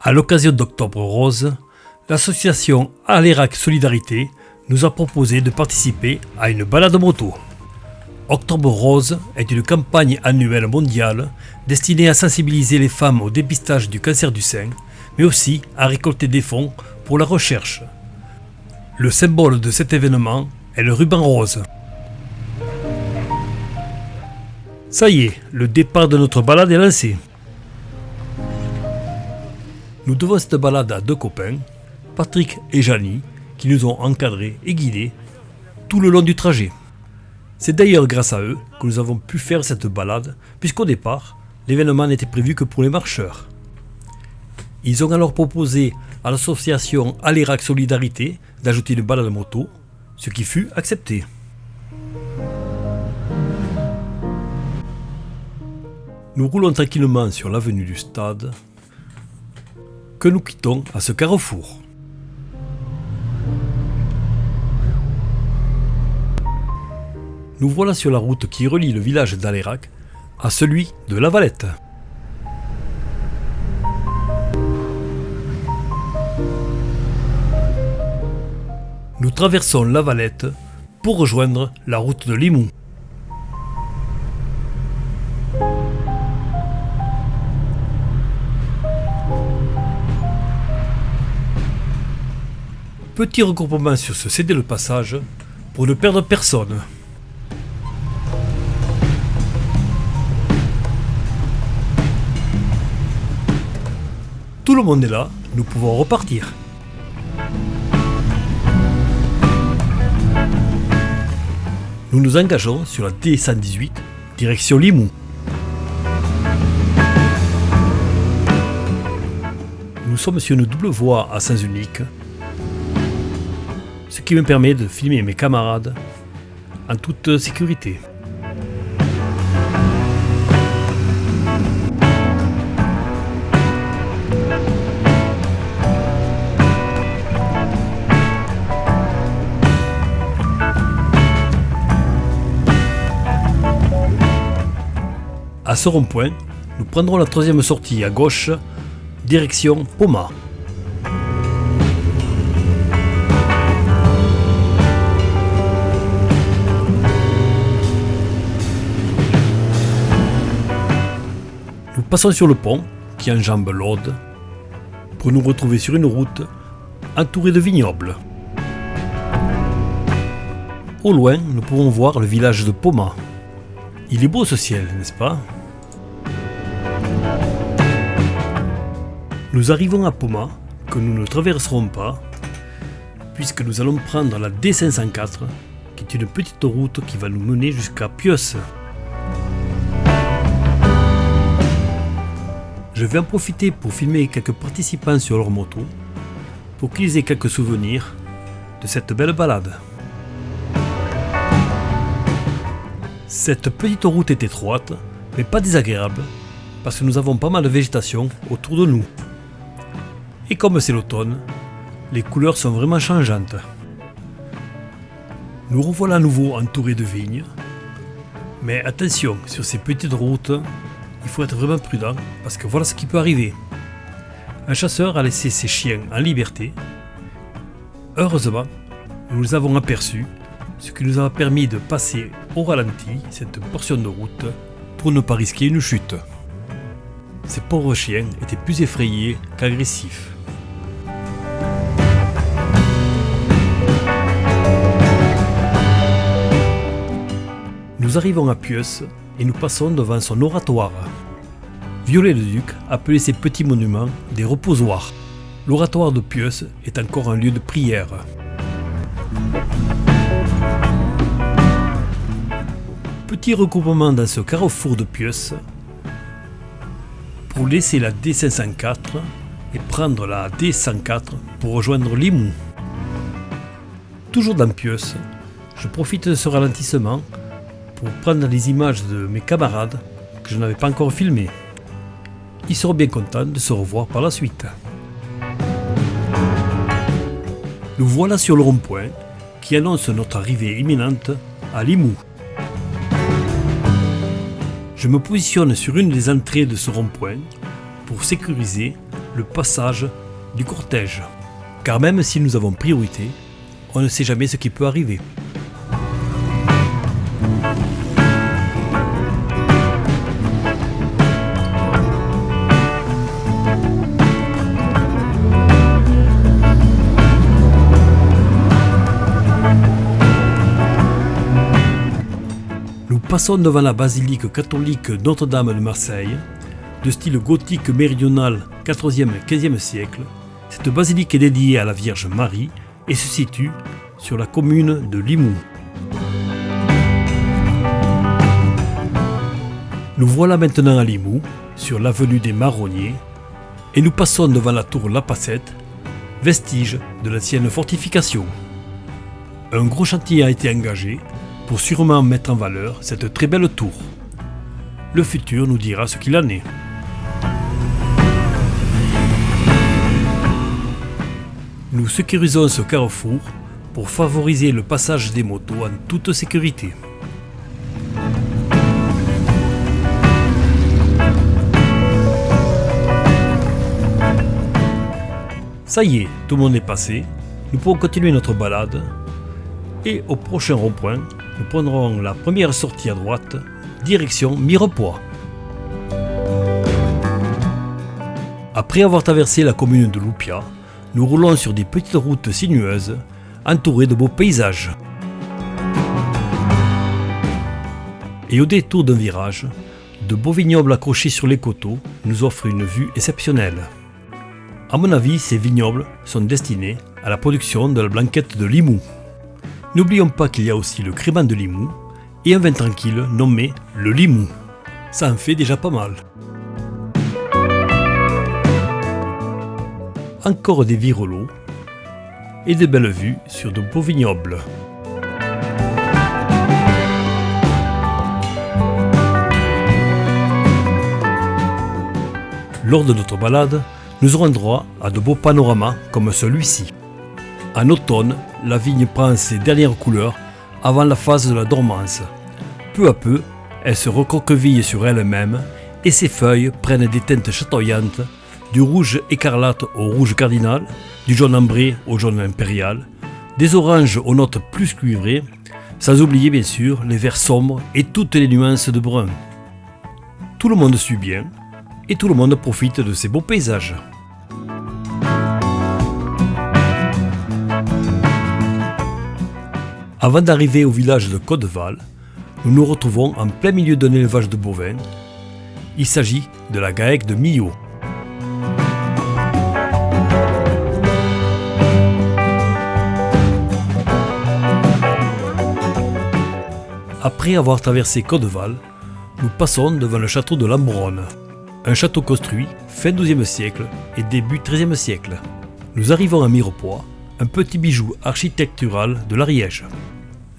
À l'occasion d'Octobre Rose, l'association Alérac Solidarité nous a proposé de participer à une balade moto. Octobre Rose est une campagne annuelle mondiale destinée à sensibiliser les femmes au dépistage du cancer du sein, mais aussi à récolter des fonds pour la recherche. Le symbole de cet événement est le ruban rose. Ça y est, le départ de notre balade est lancé. Nous devons cette balade à deux copains, Patrick et Jani, qui nous ont encadrés et guidés tout le long du trajet. C'est d'ailleurs grâce à eux que nous avons pu faire cette balade, puisqu'au départ, l'événement n'était prévu que pour les marcheurs. Ils ont alors proposé à l'association Alérac Solidarité d'ajouter une balade moto, ce qui fut accepté. Nous roulons tranquillement sur l'avenue du Stade, que nous quittons à ce carrefour. Nous voilà sur la route qui relie le village d'Alérac à celui de La Valette. Nous traversons La Valette pour rejoindre la route de Limoux. Petit regroupement sur ce cédé le passage pour ne perdre personne. Tout le monde est là, nous pouvons repartir. Nous nous engageons sur la D118, direction Limoux. Nous sommes sur une double voie à sens unique, ce qui me permet de filmer mes camarades en toute sécurité. À ce rond-point, nous prendrons la troisième sortie à gauche, direction Pomat. Nous passons sur le pont qui enjambe l'Aude pour nous retrouver sur une route entourée de vignobles. Au loin, nous pouvons voir le village de Pomat. Il est beau ce ciel, n'est-ce pas ? Nous arrivons à Pomat, que nous ne traverserons pas, puisque nous allons prendre la D504, qui est une petite route qui va nous mener jusqu'à Pieusse. Je vais en profiter pour filmer quelques participants sur leur moto, pour qu'ils aient quelques souvenirs de cette belle balade. Cette petite route est étroite, mais pas désagréable, parce que nous avons pas mal de végétation autour de nous. Et comme c'est l'automne, les couleurs sont vraiment changeantes. Nous revoilà à nouveau entourés de vignes, mais attention, sur ces petites routes, il faut être vraiment prudent, parce que voilà ce qui peut arriver. Un chasseur a laissé ses chiens en liberté. Heureusement, nous les avons aperçus, ce qui nous a permis de passer au ralenti cette portion de route pour ne pas risquer une chute. Ces pauvres chiens étaient plus effrayés qu'agressifs. Nous arrivons à Pieusse et nous passons devant son oratoire. Viollet-le-Duc appelait ces petits monuments des reposoirs. L'oratoire de Pieusse est encore un lieu de prière. Petit regroupement dans ce carrefour de Pieusse pour laisser la D504 et prendre la D104 pour rejoindre Limoux. Toujours dans Pieusse, je profite de ce ralentissement pour prendre les images de mes camarades que je n'avais pas encore filmées. Ils seront bien contents de se revoir par la suite. Nous voilà sur le rond-point qui annonce notre arrivée imminente à Limoux. Je me positionne sur une des entrées de ce rond-point pour sécuriser le passage du cortège. Car même si nous avons priorité, on ne sait jamais ce qui peut arriver. Nous passons devant la basilique catholique Notre-Dame de Marseille, de style gothique méridional 14e et 15e siècle. Cette basilique est dédiée à la Vierge Marie et se situe sur la commune de Limoux. Nous voilà maintenant à Limoux, sur l'avenue des Marronniers, et nous passons devant la tour La Passette, vestige de l'ancienne fortification. Un gros chantier a été engagé pour sûrement mettre en valeur cette très belle tour. Le futur nous dira ce qu'il en est. Nous sécurisons ce carrefour pour favoriser le passage des motos en toute sécurité. Ça y est, tout le monde est passé, nous pouvons continuer notre balade et au prochain rond-point, nous prendrons la première sortie à droite, direction Mirepoix. Après avoir traversé la commune de Loupia, nous roulons sur des petites routes sinueuses, entourées de beaux paysages. Et au détour d'un virage, de beaux vignobles accrochés sur les coteaux nous offrent une vue exceptionnelle. À mon avis, ces vignobles sont destinés à la production de la blanquette de Limoux. N'oublions pas qu'il y a aussi le crément de Limoux et un vin tranquille nommé le Limoux. Ça en fait déjà pas mal. Encore des virelots et de belles vues sur de beaux vignobles. Lors de notre balade, nous aurons droit à de beaux panoramas comme celui-ci. En automne, la vigne prend ses dernières couleurs avant la phase de la dormance. Peu à peu, elle se recroqueville sur elle-même et ses feuilles prennent des teintes chatoyantes, du rouge écarlate au rouge cardinal, du jaune ambré au jaune impérial, des oranges aux notes plus cuivrées, sans oublier bien sûr les verts sombres et toutes les nuances de brun. Tout le monde suit bien et tout le monde profite de ces beaux paysages. Avant d'arriver au village de Côteval, nous nous retrouvons en plein milieu d'un élevage de bovins. Il s'agit de la GAEC de Millau. Après avoir traversé Côteval, nous passons devant le château de Lambronne, un château construit fin XIIe siècle et début XIIIe siècle. Nous arrivons à Mirepoix, un petit bijou architectural de l'Ariège.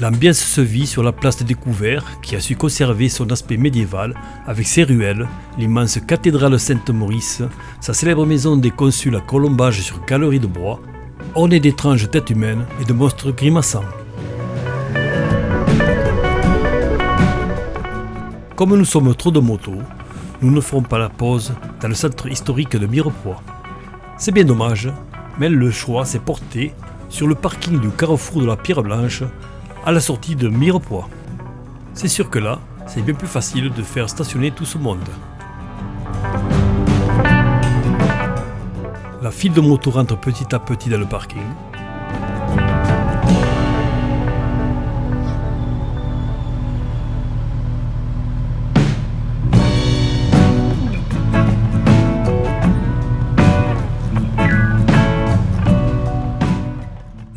L'ambiance se vit sur la place des Découverts qui a su conserver son aspect médiéval avec ses ruelles, l'immense cathédrale Sainte-Maurice, sa célèbre maison des consuls à colombage sur galerie de bois, ornée d'étranges têtes humaines et de monstres grimaçants. Comme nous sommes trop de motos, nous ne ferons pas la pause dans le centre historique de Mirepoix. C'est bien dommage, mais le choix s'est porté sur le parking du carrefour de la Pierre Blanche à la sortie de Mirepoix. C'est sûr que là, c'est bien plus facile de faire stationner tout ce monde. La file de motos rentre petit à petit dans le parking.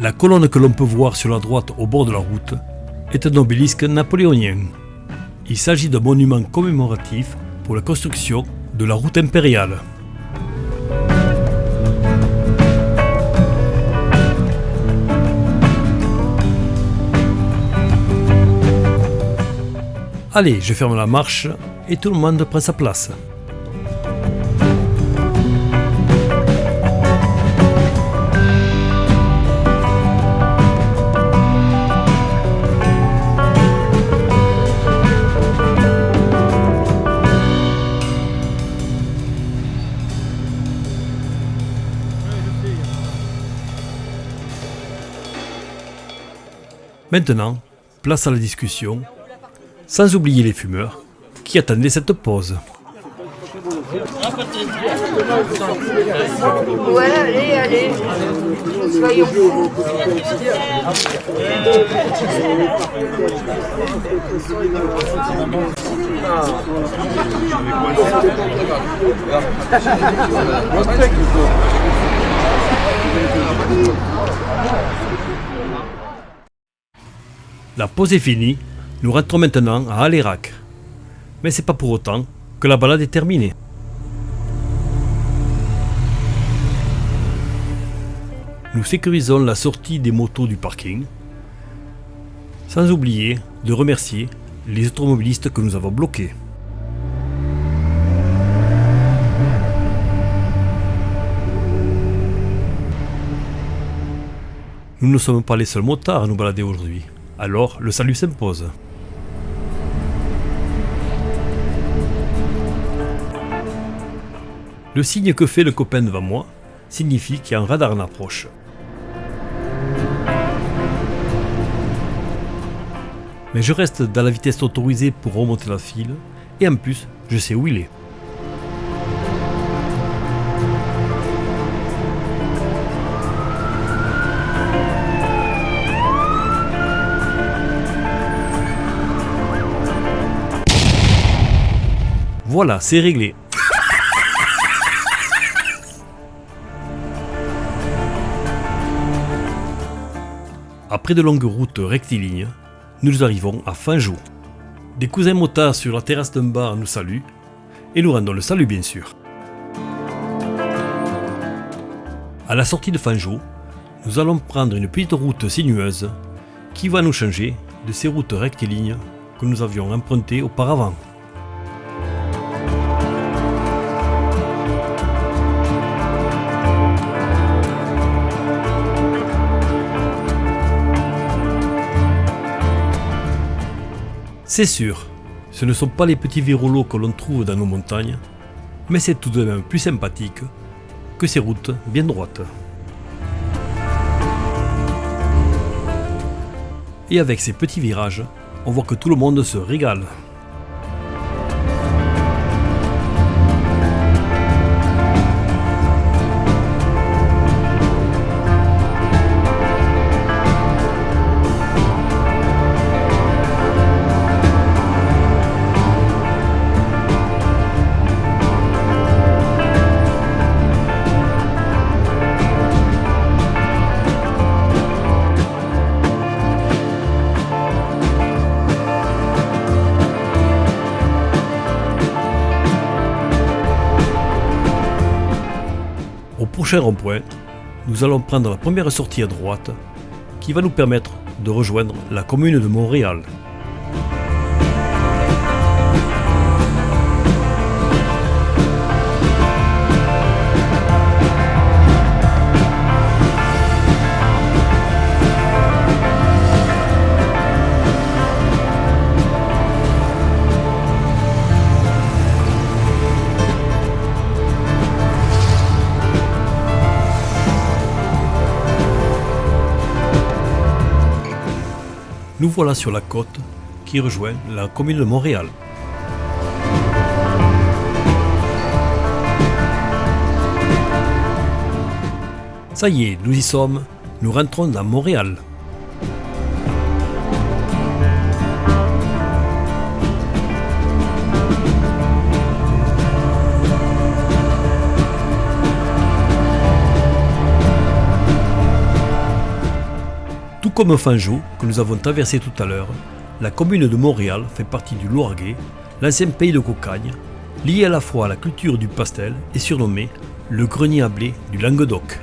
La colonne que l'on peut voir sur la droite au bord de la route est un obélisque napoléonien. Il s'agit d'un monument commémoratif pour la construction de la route impériale. Allez, je ferme la marche et tout le monde prend sa place. Maintenant, place à la discussion, sans oublier les fumeurs qui attendaient cette pause. Ouais, allez, soyons fous. La pause est finie, nous rentrons maintenant à Alérac. Mais c'est pas pour autant que la balade est terminée. Nous sécurisons la sortie des motos du parking, sans oublier de remercier les automobilistes que nous avons bloqués. Nous ne sommes pas les seuls motards à nous balader aujourd'hui, alors le salut s'impose. Le signe que fait le copain devant moi signifie qu'il y a un radar en approche. Mais je reste dans la vitesse autorisée pour remonter la file, et en plus, je sais où il est. Voilà, c'est réglé. Après de longues routes rectilignes, nous arrivons à Fangeau. Des cousins motards sur la terrasse d'un bar nous saluent, et nous rendons le salut bien sûr. À la sortie de Fangeau, nous allons prendre une petite route sinueuse qui va nous changer de ces routes rectilignes que nous avions empruntées auparavant. C'est sûr, ce ne sont pas les petits vérolos que l'on trouve dans nos montagnes, mais c'est tout de même plus sympathique que ces routes bien droites. Et avec ces petits virages, on voit que tout le monde se régale. Au prochain rond-point, nous allons prendre la première sortie à droite qui va nous permettre de rejoindre la commune de Montréal. Nous voilà sur la côte qui rejoint la commune de Montréal. Ça y est, nous y sommes, nous rentrons dans Montréal. Tout comme Fangeau, que nous avons traversé tout à l'heure, la commune de Montréal fait partie du Lauragais, l'ancien pays de cocagne, lié à la fois à la culture du pastel et surnommé le grenier à blé du Languedoc.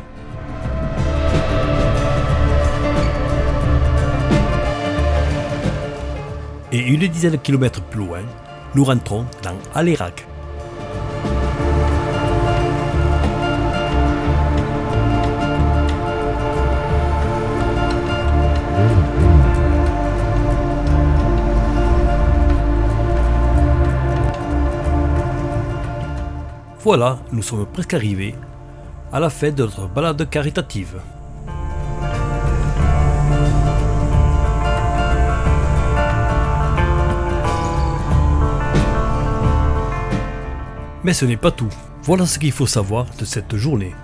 Et une dizaine de kilomètres plus loin, nous rentrons dans Alérac. Voilà, nous sommes presque arrivés à la fin de notre balade caritative. Mais ce n'est pas tout. Voilà ce qu'il faut savoir de cette journée.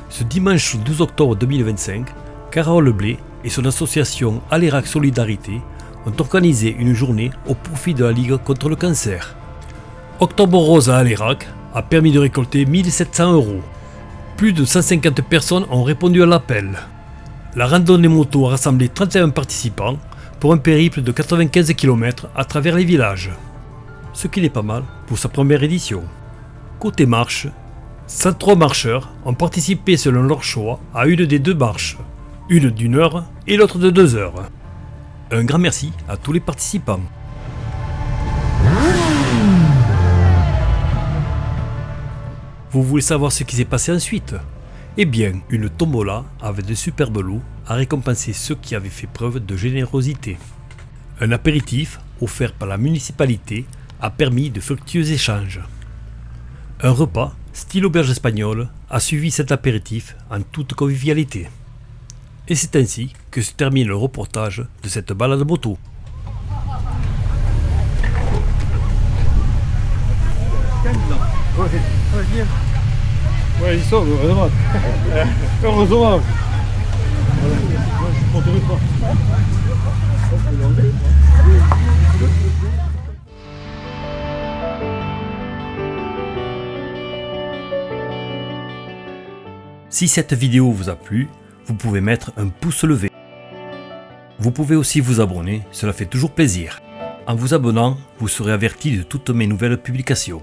Ce dimanche 12 octobre 2025, Carole Blé et son association Alérac Solidarité ont organisé une journée au profit de la Ligue contre le cancer. Octobre Rose à Alérac a permis de récolter 1700 €. Plus de 150 personnes ont répondu à l'appel. La randonnée moto a rassemblé 31 participants pour un périple de 95 km à travers les villages. Ce qui n'est pas mal pour sa première édition. Côté marche, 103 marcheurs ont participé selon leur choix à une des 2 marches, une d'1 heure et l'autre de 2 heures. Un grand merci à tous les participants. Vous voulez savoir ce qui s'est passé ensuite? Eh bien, une tombola avec de superbes lots a récompensé ceux qui avaient fait preuve de générosité. Un apéritif offert par la municipalité a permis de fructueux échanges. Un repas, style auberge espagnole, a suivi cet apéritif en toute convivialité. Et c'est ainsi que se termine le reportage de cette balade moto. Ouais, ils sont, vraiment. Heureusement. Je ne pas. Si cette vidéo vous a plu, vous pouvez mettre un pouce levé. Vous pouvez aussi vous abonner, cela fait toujours plaisir. En vous abonnant, vous serez averti de toutes mes nouvelles publications.